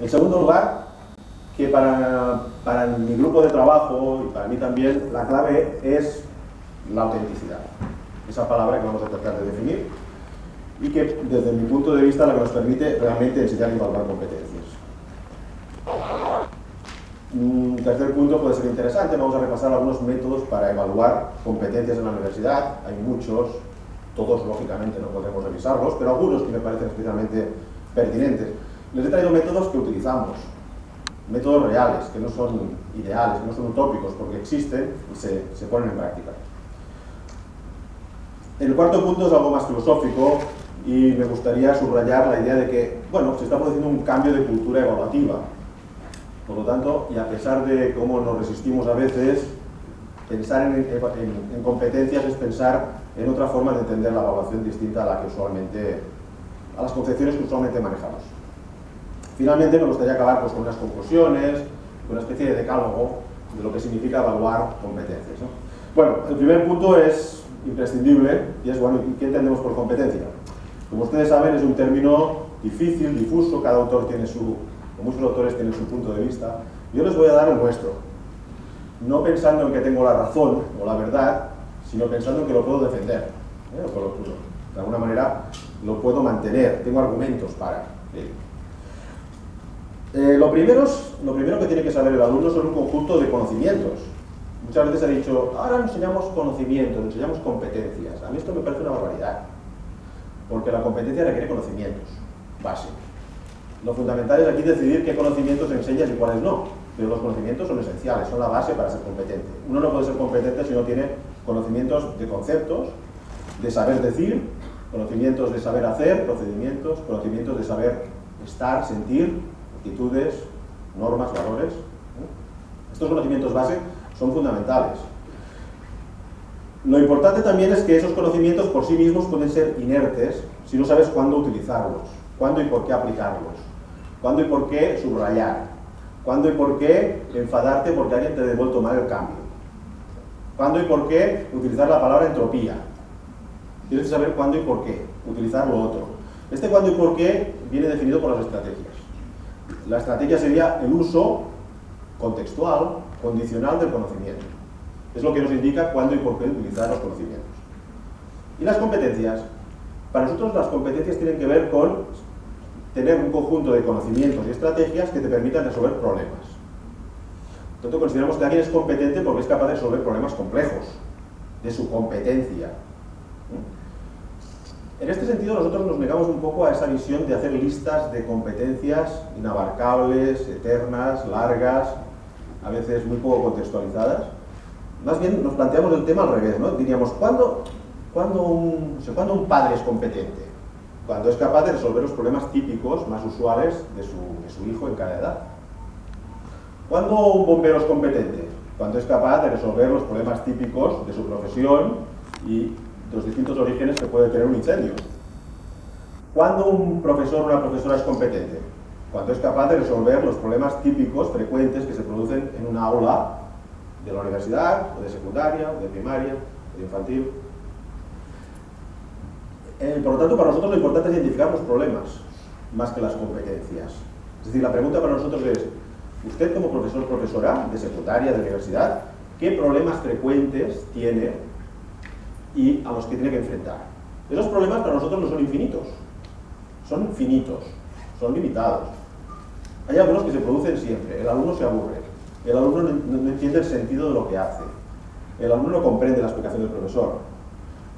En segundo lugar, que para mi grupo de trabajo y para mí también, la clave es la autenticidad. Esa palabra que vamos a tratar de definir y que desde mi punto de vista la que nos permite realmente enseñar y evaluar competencias. Un tercer punto puede ser interesante, vamos a repasar algunos métodos para evaluar competencias en la universidad. Hay muchos, todos lógicamente no podremos revisarlos, pero algunos que me parecen especialmente pertinentes. Les he traído métodos que utilizamos, métodos reales, que no son ideales, que no son utópicos, porque existen y se ponen en práctica. El cuarto punto es algo más filosófico y me gustaría subrayar la idea de que, bueno, se está produciendo un cambio de cultura evaluativa. Por lo tanto, y a pesar de cómo nos resistimos a veces, pensar en competencias es pensar en otra forma de entender la evaluación distinta a la que usualmente, a las concepciones que usualmente manejamos. Finalmente, me gustaría acabar pues, con unas conclusiones, con una especie de decálogo de lo que significa evaluar competencias, ¿no? Bueno, el primer punto es imprescindible y es, bueno, ¿qué entendemos por competencia? Como ustedes saben, es un término difícil, difuso, cada autor tiene muchos autores tienen su punto de vista. Yo les voy a dar el nuestro, no pensando en que tengo la razón o la verdad, sino pensando en que lo puedo defender, de alguna manera lo puedo mantener, tengo argumentos para ello. Lo primero que tiene que saber el alumno son un conjunto de conocimientos. Muchas veces se ha dicho, ahora nos enseñamos conocimientos, nos enseñamos competencias. A mí esto me parece una barbaridad, porque la competencia requiere conocimientos básicos. Lo fundamental es aquí decidir qué conocimientos enseñas y cuáles no, pero los conocimientos son esenciales, son la base para ser competente. Uno no puede ser competente si no tiene conocimientos de conceptos, de saber decir, conocimientos de saber hacer, procedimientos, conocimientos de saber estar, sentir, actitudes, normas, valores. Estos conocimientos base son fundamentales. Lo importante también es que esos conocimientos por sí mismos pueden ser inertes si no sabes cuándo utilizarlos, cuándo y por qué aplicarlos, cuándo y por qué subrayar, cuándo y por qué enfadarte porque alguien te ha devuelto mal el cambio, cuándo y por qué utilizar la palabra entropía. Tienes que saber cuándo y por qué utilizar lo otro. Este cuándo y por qué viene definido por las estrategias. La estrategia sería el uso contextual, condicional del conocimiento. Es lo que nos indica cuándo y por qué utilizar los conocimientos. Y las competencias. Para nosotros las competencias tienen que ver con tener un conjunto de conocimientos y estrategias que te permitan resolver problemas. Por tanto, consideramos que alguien es competente porque es capaz de resolver problemas complejos, de su competencia. En este sentido, nosotros nos negamos un poco a esa visión de hacer listas de competencias inabarcables, eternas, largas, a veces muy poco contextualizadas. Más bien nos planteamos el tema al revés, ¿no? Diríamos, ¿cuándo un padre es competente? Cuando es capaz de resolver los problemas típicos más usuales de su hijo en cada edad. ¿Cuándo un bombero es competente? Cuando es capaz de resolver los problemas típicos de su profesión y de los distintos orígenes que puede tener un incendio. ¿Cuándo un profesor o una profesora es competente? Cuando es capaz de resolver los problemas típicos, frecuentes, que se producen en una aula de la universidad, o de secundaria, o de primaria, o de infantil. Por lo tanto, para nosotros lo importante es identificar los problemas, más que las competencias. Es decir, la pregunta para nosotros es, usted como profesor o profesora de secundaria, de universidad, ¿qué problemas frecuentes tiene y a los que tiene que enfrentar? Esos problemas para nosotros no son infinitos, son finitos, son limitados. Hay algunos que se producen siempre, el alumno se aburre, el alumno no entiende el sentido de lo que hace, el alumno no comprende la explicación del profesor,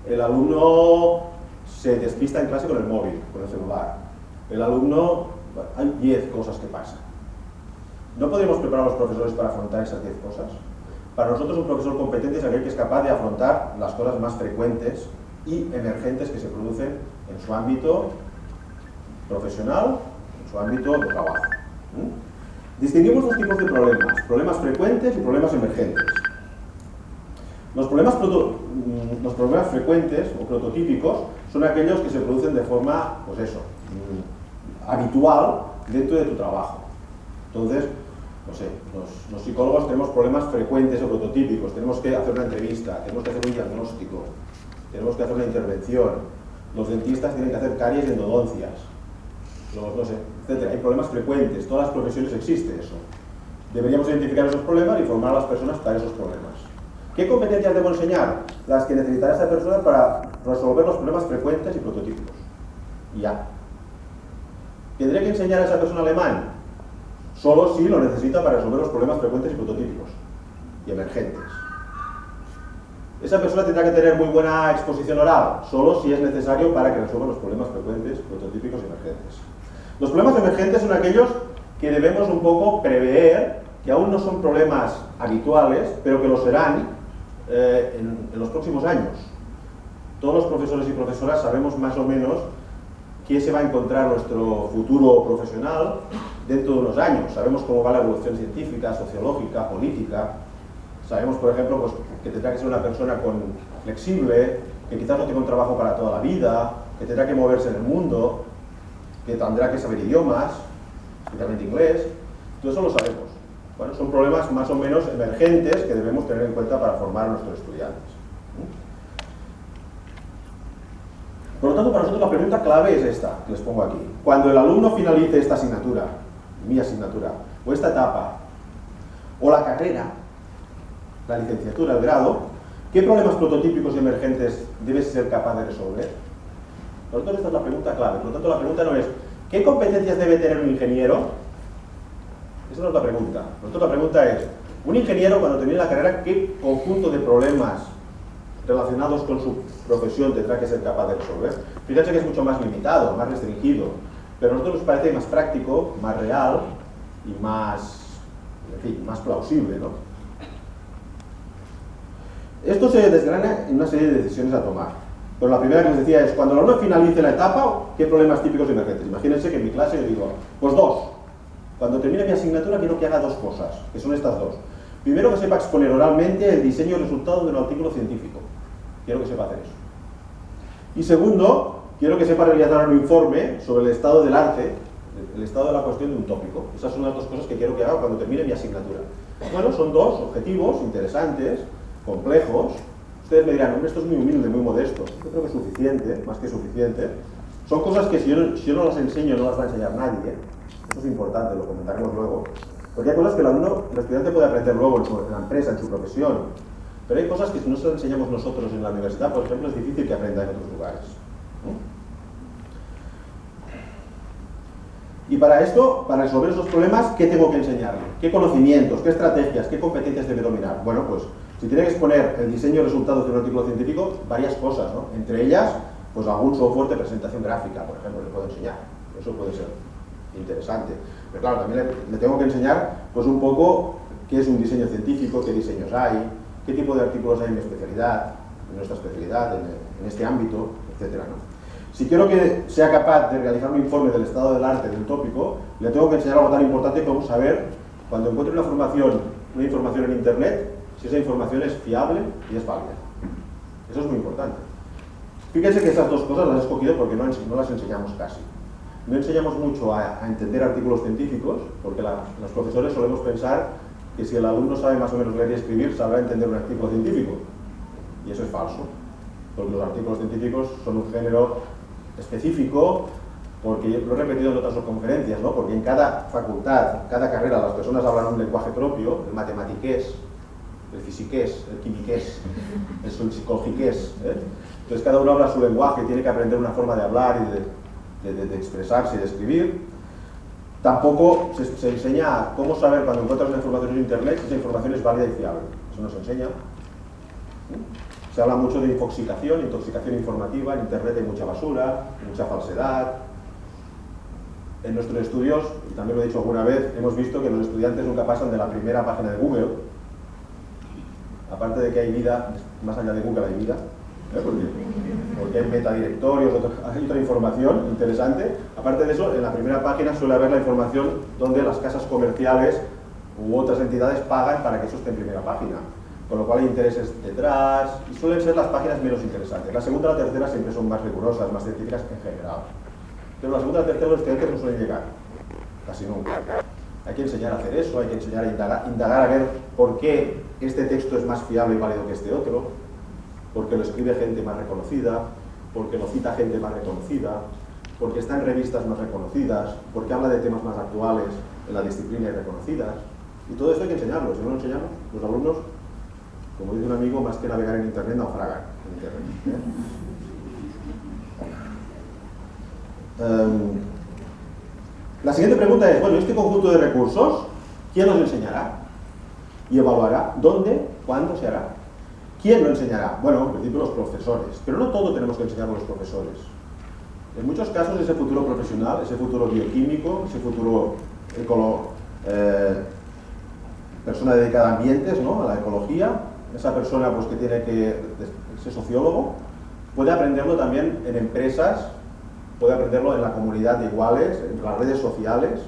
el alumno se despista en clase con el móvil, con el celular, el alumno, bueno, hay 10 cosas que pasan. ¿No podemos preparar a los profesores para afrontar esas 10 cosas? Para nosotros un profesor competente es aquel que es capaz de afrontar las cosas más frecuentes y emergentes que se producen en su ámbito profesional, en su ámbito de trabajo. Distinguimos dos tipos de problemas, problemas frecuentes y problemas emergentes. Los problemas frecuentes o prototípicos son aquellos que se producen de forma, pues eso, habitual dentro de tu trabajo. Entonces, no sé, los psicólogos tenemos problemas frecuentes o prototípicos, tenemos que hacer una entrevista, tenemos que hacer un diagnóstico, tenemos que hacer una intervención, los dentistas tienen que hacer caries y endodoncias. no sé, etc. Hay problemas frecuentes, todas las profesiones existe eso. Deberíamos identificar esos problemas y formar a las personas para esos problemas. ¿Qué competencias debo enseñar? Las que necesitará esa persona para resolver los problemas frecuentes y prototípicos. Y ya. ¿Tendré que enseñar a esa persona alemán? Solo si lo necesita para resolver los problemas frecuentes y prototípicos y emergentes. Esa persona tendrá que tener muy buena exposición oral, solo si es necesario para que resuelva los problemas frecuentes, prototípicos y emergentes. Los problemas emergentes son aquellos que debemos un poco prever, que aún no son problemas habituales, pero que lo serán en los próximos años. Todos los profesores y profesoras sabemos más o menos qué se va a encontrar nuestro futuro profesional dentro de unos años. Sabemos cómo va la evolución científica, sociológica, política. Sabemos, por ejemplo, pues, que tendrá que ser una persona flexible, que quizás no tenga un trabajo para toda la vida, que tendrá que moverse en el mundo, que tendrá que saber idiomas, especialmente inglés. Todo eso lo sabemos. Bueno, son problemas más o menos emergentes que debemos tener en cuenta para formar a nuestros estudiantes. Por lo tanto, para nosotros la pregunta clave es esta, que les pongo aquí. Cuando el alumno finalice esta asignatura, mi asignatura, o esta etapa, o la carrera, la licenciatura, el grado, ¿qué problemas prototípicos y emergentes debes ser capaz de resolver? Por lo tanto, esta es la pregunta clave. Por lo tanto, la pregunta no es ¿qué competencias debe tener un ingeniero? Esa no es la pregunta. Por lo tanto, la pregunta es un ingeniero cuando termine la carrera, ¿qué conjunto de problemas relacionados con su profesión tendrá que ser capaz de resolver? Fíjense que es mucho más limitado, más restringido, pero a nosotros nos parece más práctico, más real y más, en fin, más plausible, ¿no? Esto se desgrana en una serie de decisiones a tomar. Pero la primera que les decía es, cuando el alumno finalice la etapa, ¿qué problemas típicos y emergentes? Imagínense que en mi clase yo digo, pues dos. Cuando termine mi asignatura quiero que haga dos cosas, que son estas dos. Primero, que sepa exponer oralmente el diseño y resultado de un artículo científico. Quiero que sepa hacer eso. Y segundo, quiero que sepa realizar un informe sobre el estado del arte, el estado de la cuestión de un tópico. Esas son las dos cosas que quiero que haga cuando termine mi asignatura. Bueno, son dos objetivos interesantes, complejos. Ustedes me dirán, hombre, esto es muy humilde, muy modesto. Yo creo que es suficiente, más que suficiente. Son cosas que si yo no las enseño, no las va a enseñar nadie. Eso es importante, lo comentaremos luego. Porque hay cosas que el estudiante puede aprender luego en la empresa, en su profesión. Pero hay cosas que si no se las enseñamos nosotros en la universidad, por ejemplo, es difícil que aprenda en otros lugares. Y para esto, para resolver esos problemas, ¿qué tengo que enseñarle? ¿Qué conocimientos, qué estrategias, qué competencias debe dominar? Bueno, pues si tiene que exponer el diseño y resultados de un artículo científico, varias cosas, ¿no? Entre ellas, pues algún software de presentación gráfica, por ejemplo, le puedo enseñar. Eso puede ser interesante. Pero claro, también le tengo que enseñar pues un poco qué es un diseño científico, qué diseños hay, qué tipo de artículos hay en mi especialidad, en nuestra especialidad, en este ámbito, etc., ¿no? Si quiero que sea capaz de realizar un informe del estado del arte de un tópico, le tengo que enseñar algo tan importante como saber, cuando encuentre una información en Internet, si esa información es fiable y es válida. Eso es muy importante. Fíjense que esas dos cosas las he escogido porque no las enseñamos casi. No enseñamos mucho a entender artículos científicos, porque los profesores solemos pensar que si el alumno sabe más o menos leer y escribir, sabrá entender un artículo científico. Y eso es falso, porque los artículos científicos son un género específico, porque lo he repetido en otras conferencias, ¿no? Porque en cada facultad, cada carrera, las personas hablan un lenguaje propio, el matematiqués, el fisiqués, el quimiqués, el psicologiqués, ¿eh? Entonces cada uno habla su lenguaje, tiene que aprender una forma de hablar y de expresarse y de escribir. Tampoco se enseña cómo saber cuando encuentras una información en Internet si esa información es válida y fiable. Eso no se enseña. Se habla mucho de intoxicación informativa. En Internet hay mucha basura, mucha falsedad. En nuestros estudios, y también lo he dicho alguna vez, hemos visto que los estudiantes nunca pasan de la primera página de Google. Aparte de que hay vida, más allá de Google hay vida, ¿eh? Porque hay metadirectorios, hay otra información interesante. Aparte de eso, en la primera página suele haber la información donde las casas comerciales u otras entidades pagan para que eso esté en primera página. Con lo cual hay intereses detrás, y suelen ser las páginas menos interesantes. La segunda y la tercera siempre son más rigurosas, más científicas en general. Pero la segunda y la tercera los estudiantes no suelen llegar, casi nunca. Hay que enseñar a hacer eso, hay que enseñar a indagar a ver por qué este texto es más fiable y válido que este otro, porque lo escribe gente más reconocida, porque lo cita gente más reconocida, porque está en revistas más reconocidas, porque habla de temas más actuales en la disciplina y reconocidas. Y todo esto hay que enseñarlo. Si no lo enseñamos, los alumnos, como dice un amigo, más que navegar en Internet, naufragan en Internet. La siguiente pregunta es, bueno, este conjunto de recursos, ¿quién los enseñará? Y evaluará dónde, cuándo se hará. ¿Quién lo enseñará? Bueno, en principio los profesores, pero no todo tenemos que enseñar a los profesores. En muchos casos ese futuro profesional, ese futuro bioquímico, ese futuro persona dedicada a ambientes, ¿no? A la ecología, esa persona pues, que tiene que ser sociólogo, puede aprenderlo también en empresas, puede aprenderlo en la comunidad de iguales, en las redes sociales.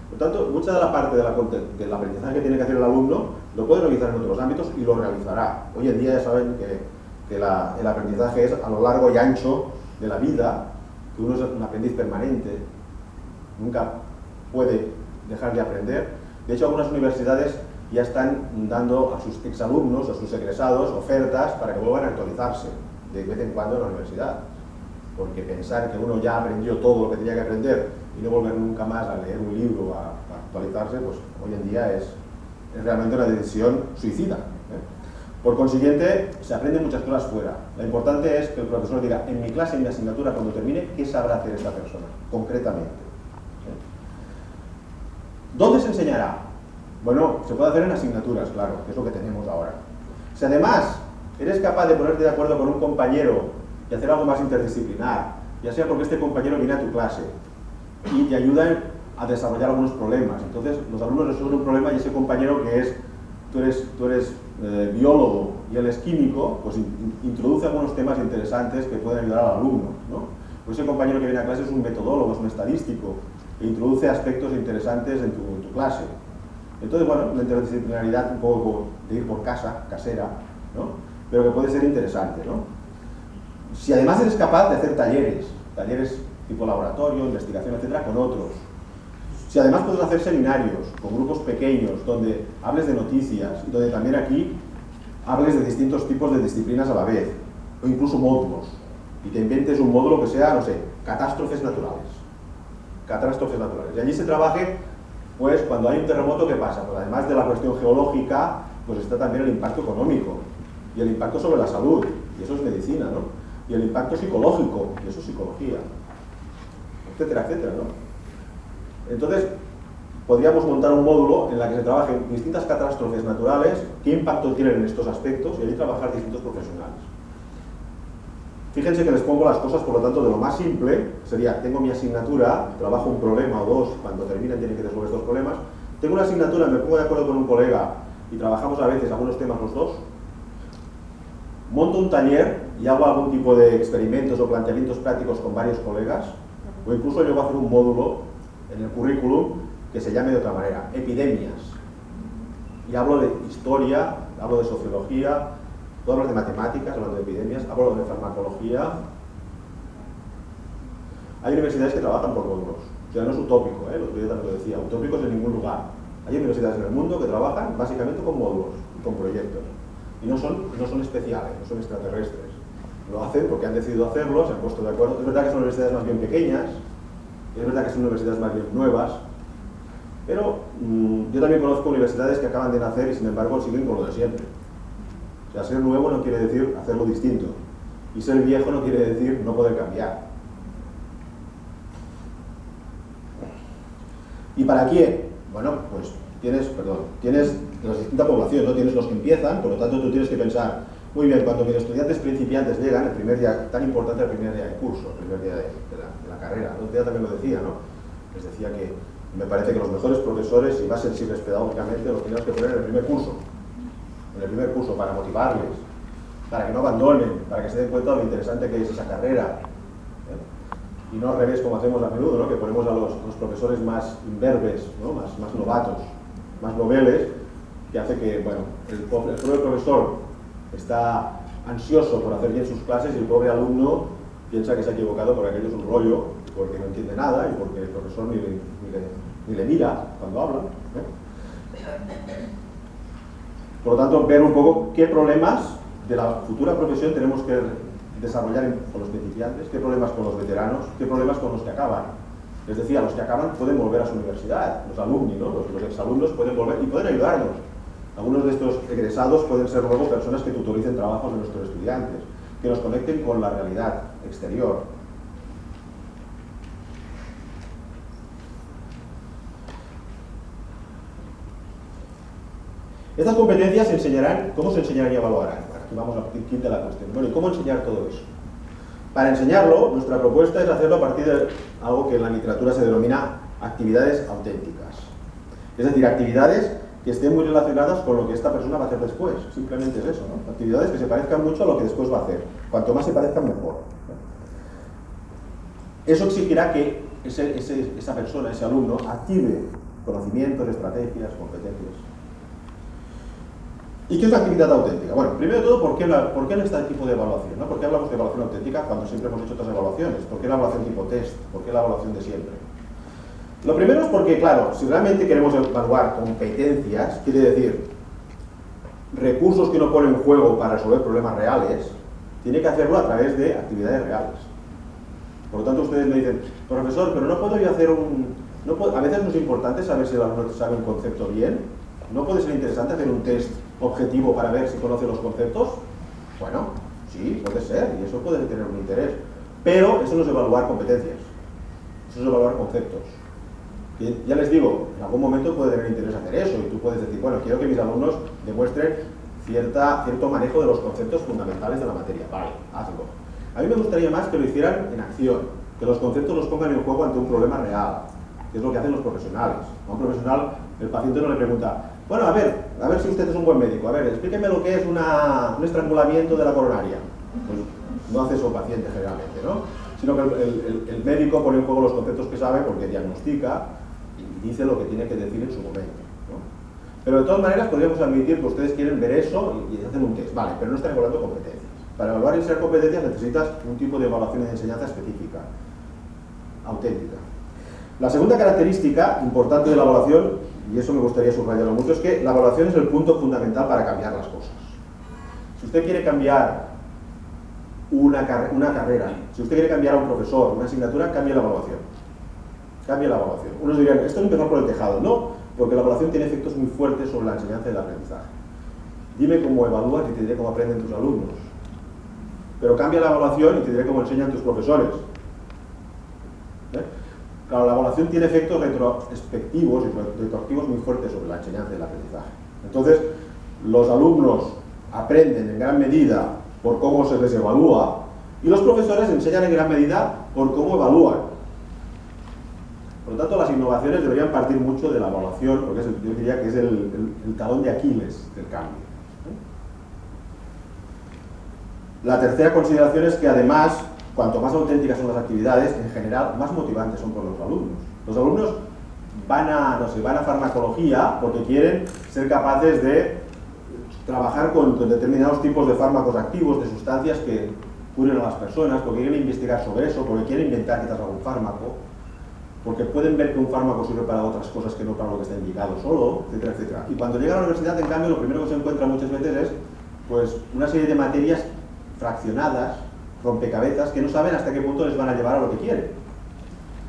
Por tanto, mucha de la parte del aprendizaje que tiene que hacer el alumno lo puede realizar en otros ámbitos y lo realizará. Hoy en día ya saben que el aprendizaje es a lo largo y ancho de la vida, que uno es un aprendiz permanente, nunca puede dejar de aprender. De hecho, algunas universidades ya están dando a sus exalumnos, a sus egresados, ofertas para que vuelvan a actualizarse de vez en cuando en la universidad. Porque pensar que uno ya aprendió todo lo que tenía que aprender y no volver nunca más a leer un libro, a actualizarse, pues hoy en día es realmente una decisión suicida. Por consiguiente, se aprenden muchas cosas fuera. Lo importante es que el profesor diga, en mi clase, en mi asignatura, cuando termine, ¿qué sabrá hacer esta persona, concretamente? ¿Dónde se enseñará? Bueno, se puede hacer en asignaturas, claro, que es lo que tenemos ahora. Si además eres capaz de ponerte de acuerdo con un compañero y hacer algo más interdisciplinar, ya sea porque este compañero viene a tu clase y te ayuda a desarrollar algunos problemas. Entonces, los alumnos resuelven un problema y ese compañero que es, tú eres biólogo y él es químico, pues introduce algunos temas interesantes que pueden ayudar al alumno, ¿no? Pues ese compañero que viene a clase es un metodólogo, es un estadístico, que introduce aspectos interesantes en tu clase. Entonces, bueno, la interdisciplinaridad un poco de ir por casa, casera, ¿no? Pero que puede ser interesante, ¿no? Si además eres capaz de hacer talleres tipo laboratorio, investigación, etcétera, con otros. Si además puedes hacer seminarios con grupos pequeños donde hables de noticias y donde también aquí hables de distintos tipos de disciplinas a la vez, o incluso módulos, y te inventes un módulo que sea, no sé, catástrofes naturales. Catástrofes naturales. Y allí se trabaje, pues, cuando hay un terremoto, ¿qué pasa? Pues además de la cuestión geológica, pues está también el impacto económico, y el impacto sobre la salud, y eso es medicina, ¿no? Y el impacto psicológico, y eso es psicología, etcétera, etcétera, ¿no? Entonces, podríamos montar un módulo en el que se trabajen distintas catástrofes naturales, qué impacto tienen en estos aspectos, y allí trabajar distintos profesionales. Fíjense que les pongo las cosas, por lo tanto, de lo más simple, sería, tengo mi asignatura, trabajo un problema o dos, cuando terminen tienen que resolver estos problemas, tengo una asignatura, me pongo de acuerdo con un colega, y trabajamos a veces algunos temas los dos, monto un taller y hago algún tipo de experimentos o planteamientos prácticos con varios colegas, o incluso llego a hacer un módulo en el currículum que se llame de otra manera, epidemias. Y hablo de historia, hablo de sociología, puedo hablar de matemáticas, hablo de epidemias, hablo de farmacología. Hay universidades que trabajan por módulos, o sea, no es utópico, el otro día también lo decía, utópicos en ningún lugar. Hay universidades en el mundo que trabajan básicamente con módulos, con proyectos. Y no son especiales, no son extraterrestres. Lo hacen porque han decidido hacerlo, se han puesto de acuerdo. Es verdad que son universidades más bien pequeñas, es verdad que son universidades más bien nuevas, pero yo también conozco universidades que acaban de nacer y sin embargo siguen con lo de siempre. O sea, ser nuevo no quiere decir hacerlo distinto, y ser viejo no quiere decir no poder cambiar. ¿Y para quién? Bueno, pues tienes la distinta población, ¿no? Tienes los que empiezan, por lo tanto tú tienes que pensar, muy bien, cuando mis estudiantes principiantes llegan, el primer día, tan importante el primer día de curso, el primer día de la carrera, el otro día también lo decía, ¿no? Les decía que me parece que los mejores profesores, y más sensibles pedagógicamente, los tenemos que poner en el primer curso, para motivarles, para que no abandonen, para que se den cuenta de lo interesante que es esa carrera, y no al revés como hacemos a menudo, ¿no? Que ponemos a los profesores más imberbes, ¿no? más novatos, más noveles, que hace que, bueno, el pobre profesor está ansioso por hacer bien sus clases y el pobre alumno piensa que se ha equivocado porque aquello es un rollo, porque no entiende nada y porque el profesor ni le mira cuando habla, Por lo tanto, ver un poco qué problemas de la futura profesión tenemos que desarrollar con los principiantes, qué problemas con los veteranos, qué problemas con los que acaban. Es decir, a los que acaban pueden volver a su universidad, los alumni, ¿no? Los exalumnos pueden volver y pueden ayudarnos. Algunos de estos egresados pueden ser luego personas que tutoricen trabajos de nuestros estudiantes, que nos conecten con la realidad exterior. Estas competencias se enseñarán, ¿cómo se enseñarán y evaluarán? Aquí vamos a partir de la cuestión. Bueno, ¿y cómo enseñar todo eso? Para enseñarlo, nuestra propuesta es hacerlo a partir de algo que en la literatura se denomina actividades auténticas. Es decir, actividades que estén muy relacionadas con lo que esta persona va a hacer después. Simplemente es eso, ¿no? Actividades que se parezcan mucho a lo que después va a hacer. Cuanto más se parezcan, mejor. Eso exigirá que esa persona, ese alumno, active conocimientos, estrategias, competencias. ¿Y qué es la actividad auténtica? Bueno, primero de todo, ¿por qué este tipo de evaluación? ¿No? ¿Por qué hablamos de evaluación auténtica cuando siempre hemos hecho otras evaluaciones? ¿Por qué la evaluación tipo test? ¿Por qué la evaluación de siempre? Lo primero es porque, claro, si realmente queremos evaluar competencias, quiere decir recursos que uno pone en juego para resolver problemas reales, tiene que hacerlo a través de actividades reales. Por lo tanto, ustedes me dicen, profesor, pero no puedo yo hacer a veces no es importante saber si el alumno sabe un concepto bien. ¿No puede ser interesante hacer un test objetivo para ver si conoce los conceptos? Bueno, sí, puede ser, y eso puede tener un interés. Pero eso no es evaluar competencias, eso es evaluar conceptos. Y ya les digo, en algún momento puede tener interés hacer eso, y tú puedes decir, bueno, quiero que mis alumnos demuestren cierto manejo de los conceptos fundamentales de la materia. Vale, hazlo. A mí me gustaría más que lo hicieran en acción, que los conceptos los pongan en juego ante un problema real, que es lo que hacen los profesionales. A un profesional, el paciente no le pregunta, bueno, a ver si usted es un buen médico, a ver, explíqueme lo que es un estrangulamiento de la coronaria. Pues no hace eso el paciente generalmente, ¿no? Sino que el médico pone en juego los conceptos que sabe porque diagnostica y dice lo que tiene que decir en su momento, ¿no? Pero de todas maneras podríamos admitir que ustedes quieren ver eso y hacen un test, vale, pero no están evaluando competencias. Para evaluar y ser competencias necesitas un tipo de evaluación y de enseñanza específica, auténtica. La segunda característica importante de la evaluación, y eso me gustaría subrayarlo mucho, es que la evaluación es el punto fundamental para cambiar las cosas. Si usted quiere cambiar una carrera, si usted quiere cambiar a un profesor, una asignatura, cambie la evaluación. Cambie la evaluación. Unos dirían, esto es empezar por el tejado. No, porque la evaluación tiene efectos muy fuertes sobre la enseñanza y el aprendizaje. Dime cómo evalúas y te diré cómo aprenden tus alumnos. Pero cambia la evaluación y te diré cómo enseñan tus profesores. Claro, la evaluación tiene efectos retrospectivos y retroactivos muy fuertes sobre la enseñanza y el aprendizaje. Entonces, los alumnos aprenden en gran medida por cómo se les evalúa y los profesores enseñan en gran medida por cómo evalúan. Por lo tanto, las innovaciones deberían partir mucho de la evaluación, porque yo diría que es el talón de Aquiles del cambio. La tercera consideración es que además, cuanto más auténticas son las actividades, en general, más motivantes son para los alumnos. Los alumnos van a farmacología porque quieren ser capaces de trabajar con determinados tipos de fármacos activos, de sustancias que curen a las personas, porque quieren investigar sobre eso, porque quieren inventar quizás algún fármaco, porque pueden ver que un fármaco sirve para otras cosas que no para lo que está indicado solo, etcétera, etcétera. Y cuando llegan a la universidad, en cambio, lo primero que se encuentra muchas veces es pues, una serie de materias fraccionadas, rompecabezas, que no saben hasta qué punto les van a llevar a lo que quieren.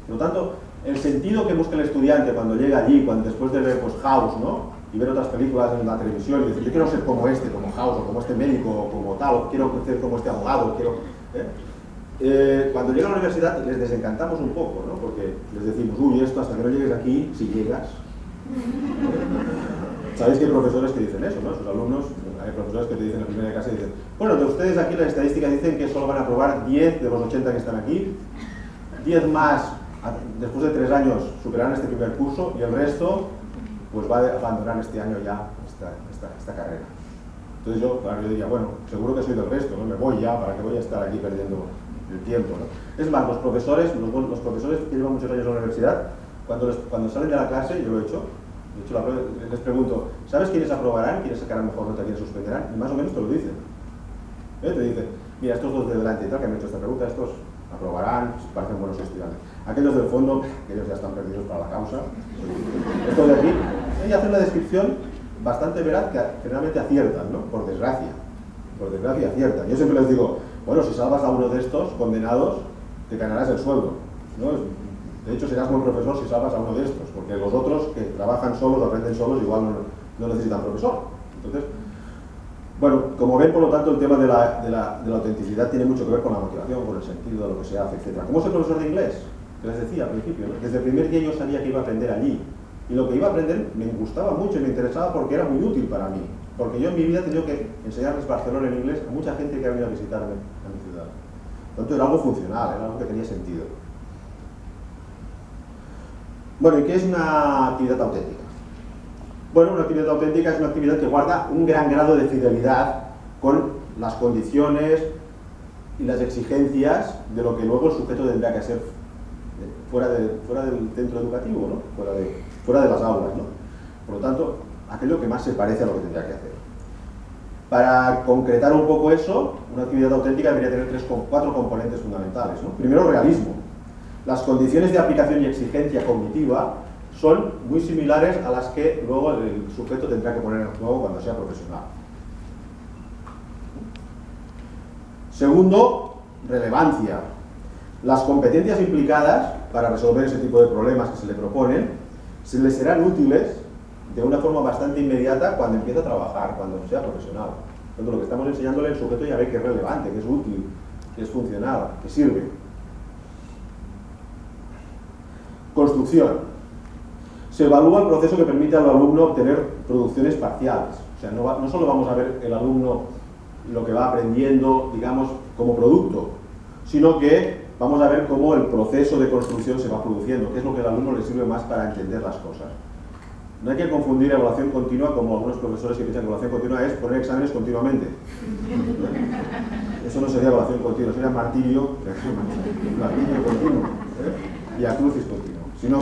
Por lo tanto, el sentido que busca el estudiante cuando llega allí, después de ver pues, House, ¿no? Y ver otras películas en la televisión y decir, yo quiero ser como este, como House, o como este médico, o como tal, o quiero ser como este abogado, cuando llega a la universidad les desencantamos un poco, ¿no? Porque les decimos, uy, esto hasta que no llegues aquí, si llegas. ¿Sabéis que hay profesores que dicen eso, ¿no? Sus alumnos, hay profesores que te dicen en la primera clase, dicen, bueno, de ustedes aquí las estadísticas dicen que solo van a aprobar 10 de los 80 que están aquí, 10 más, después de 3 años superarán este primer curso y el resto pues va a abandonar este año ya esta carrera. Entonces yo diría, bueno, seguro que soy del resto, ¿no? Me voy ya, ¿para que voy a estar aquí perdiendo el tiempo, ¿no? Es más, los profesores que llevan muchos años en la universidad, cuando salen de la clase, yo lo he hecho la prueba, les pregunto, ¿sabes quiénes aprobarán, quiénes sacarán mejor nota, quiénes suspenderán? Y más o menos te lo dicen. Te dicen, mira, estos dos de delante y tal, que han hecho esta pregunta, estos aprobarán, parecen buenos estudiantes. Aquellos del fondo, que ellos ya están perdidos para la causa. Estos de aquí, y hacen una descripción bastante veraz que generalmente aciertan, ¿no? Por desgracia aciertan. Yo siempre les digo, Bueno, si salvas a uno de estos condenados, te ganarás el sueldo, ¿no? De hecho, serás buen profesor si salvas a uno de estos, porque los otros que trabajan solos, aprenden solos, igual no necesitan profesor. Entonces, bueno, como ven, por lo tanto, el tema de la autenticidad tiene mucho que ver con la motivación, con el sentido de lo que se hace, etc. ¿Cómo soy profesor de inglés? Que les decía al principio, ¿no? Desde el primer día yo sabía que iba a aprender allí. Y lo que iba a aprender me gustaba mucho y me interesaba porque era muy útil para mí. Porque yo en mi vida he tenido que enseñarles Barcelona en inglés a mucha gente que ha venido a visitarme a mi ciudad. Por lo tanto, era algo funcional, era algo que tenía sentido. Bueno, ¿y qué es una actividad auténtica? Bueno, una actividad auténtica es una actividad que guarda un gran grado de fidelidad con las condiciones y las exigencias de lo que luego el sujeto tendrá que hacer fuera del centro educativo, ¿no? Fuera de las aulas, ¿no? Por lo tanto, aquello que más se parece a lo que tendrá que hacer. Para concretar un poco eso, una actividad auténtica debería tener cuatro componentes fundamentales, ¿no? Primero, realismo. Las condiciones de aplicación y exigencia cognitiva son muy similares a las que luego el sujeto tendrá que poner en juego cuando sea profesional. Segundo, relevancia. Las competencias implicadas para resolver ese tipo de problemas que se le proponen se le serán útiles de una forma bastante inmediata cuando empiece a trabajar, cuando sea profesional. Cuando lo que estamos enseñándole el sujeto ya ve que es relevante, que es útil, que es funcional, que sirve. Construcción. Se evalúa el proceso que permite al alumno obtener producciones parciales. O sea, no solo vamos a ver el alumno lo que va aprendiendo, digamos, como producto, sino que vamos a ver cómo el proceso de construcción se va produciendo, qué es lo que al alumno le sirve más para entender las cosas. No hay que confundir evaluación continua, como algunos profesores que piensan que evaluación continua es poner exámenes continuamente. Eso no sería evaluación continua, sería martirio continuo, via crucis continuo. Si no,